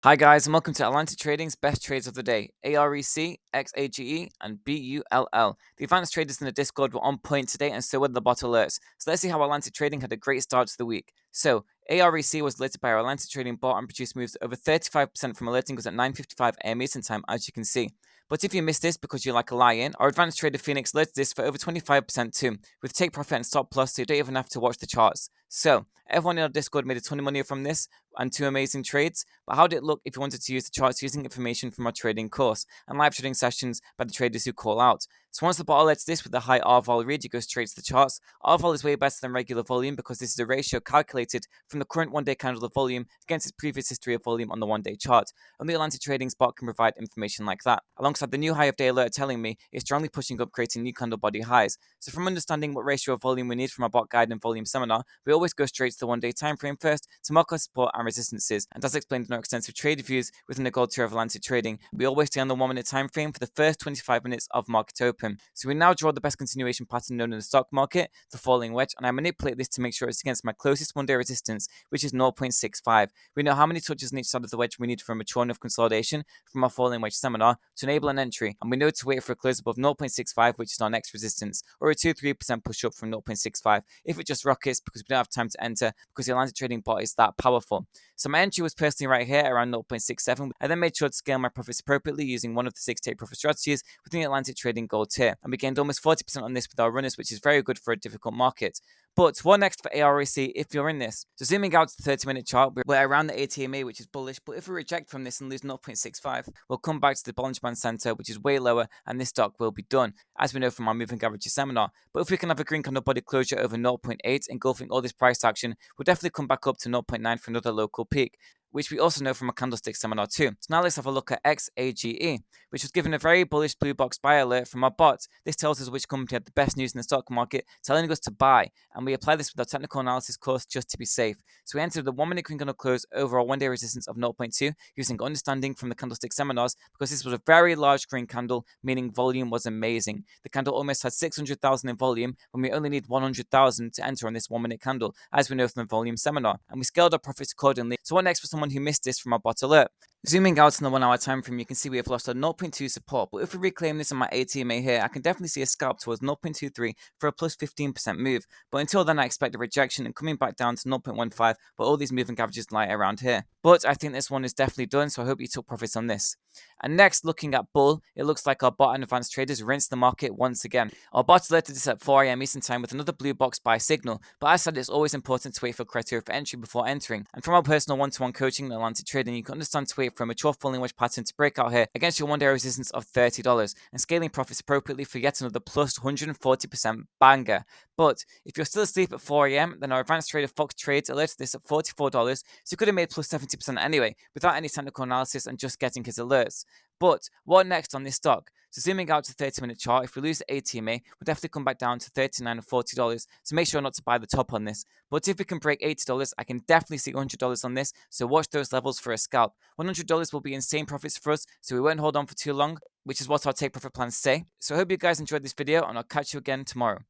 Hi guys, and welcome to Atlantic Trading's best trades of the day. AREC, XAGE, and BULL. The advanced traders in the Discord were on point today, and so were the bot alerts. So let's see how Atlantic Trading had a great start to the week. So AREC was alerted by our Atlantic Trading bot and produced moves over 35% from alerting us at 9:55 AM Eastern time, as you can see. But if you missed this because you like a lie-in, our advanced trader Phoenix alerted this for over 25% too, with take profit and stop plus, so you don't even have to watch the charts. So everyone in our Discord made a ton of money from this and two amazing trades. But how did it look if you wanted to use the charts using information from our trading course and live trading sessions by the traders who call out? So once the bot lets this with the high R-vol read, you go straight to the charts. R-vol is way better than regular volume because this is a ratio calculated from the current one-day candle of volume against its previous history of volume on the one-day chart. Only Atlantic Trading's bot can provide information like that. Alongside the new high of day alert telling me it's strongly pushing up, creating new candle body highs. So from understanding what ratio of volume we need from our bot guide and volume seminar, we always go straight to the one-day time frame first to mark our support and resistances. And as explained in our extensive trade reviews within the gold tier of Atlantic Trading, we always stay on the 1 minute time frame for the first 25 minutes of market open. So we now draw the best continuation pattern known in the stock market, the falling wedge, and I manipulate this to make sure it's against my closest one-day resistance, which is 0.65. We know how many touches on each side of the wedge we need for a mature enough consolidation from our falling wedge seminar to enable an entry, and we know to wait for a close above 0.65, which is our next resistance, or a 2-3% push up from 0.65 if it just rockets because we don't have time to enter because the Atlantic Trading bot is that powerful. So my entry was personally right here around 0.67. I then made sure to scale my profits appropriately using one of the 6 take profit strategies within the Atlantic Trading gold tier, and we gained almost 40% on this with our runners, which is very good for a difficult market. But what next for AREC if you're in this? So zooming out to the 30-minute chart, we're around the ATMA, which is bullish, but if we reject from this and lose 0.65, we'll come back to the Bollinger Band Center, which is way lower, and this stock will be done, as we know from our moving averages seminar. But if we can have a green candle body closure over 0.8, engulfing all this price action, we'll definitely come back up to 0.9 for another local peak, which we also know from a candlestick seminar too. So now let's have a look at XAGE, which was given a very bullish blue box buy alert from our bot. This tells us which company had the best news in the stock market, telling us to buy, and we apply this with our technical analysis course just to be safe. So we entered the 1 minute green candle close over our one-day resistance of 0.2 using understanding from the candlestick seminars, because this was a very large green candle, meaning volume was amazing. The candle almost had 600,000 in volume when we only need 100,000 to enter on this 1 minute candle, as we know from the volume seminar, and we scaled our profits accordingly. So what next for someone who missed this from our bot alert? Zooming out on the 1 hour time frame, you can see we have lost our 0.2 support, but if we reclaim this on my ATMA here, I can definitely see a scalp towards 0.23 for a plus 15% move. But until then, I expect a rejection and coming back down to 0.15, but all these moving averages lie around here. But I think this one is definitely done, so I hope you took profits on this. And next, looking at Bull, it looks like our bot and advanced traders rinsed the market once again. Our bot alerted us at 4 AM Eastern time with another blue box buy signal, but as I said, it's always important to wait for criteria for entry before entering. And from our personal one-to-one coaching in Atlantic Trading, you can understand to wait for a mature falling wedge pattern to break out here against your one-day resistance of $30 and scaling profits appropriately for yet another plus 140% banger. But if you're still asleep at 4 AM, then our advanced trader Fox Trades alerted this at $44, so you could have made plus 70% anyway, without any technical analysis and just getting his alerts. But what next on this stock? So zooming out to the 30-minute chart, if we lose the ATMA, we'll definitely come back down to $39 and $40, so make sure not to buy the top on this. But if we can break $80, I can definitely see $100 on this, so watch those levels for a scalp. $100 will be insane profits for us, so we won't hold on for too long, which is what our take profit plans say. So I hope you guys enjoyed this video, and I'll catch you again tomorrow.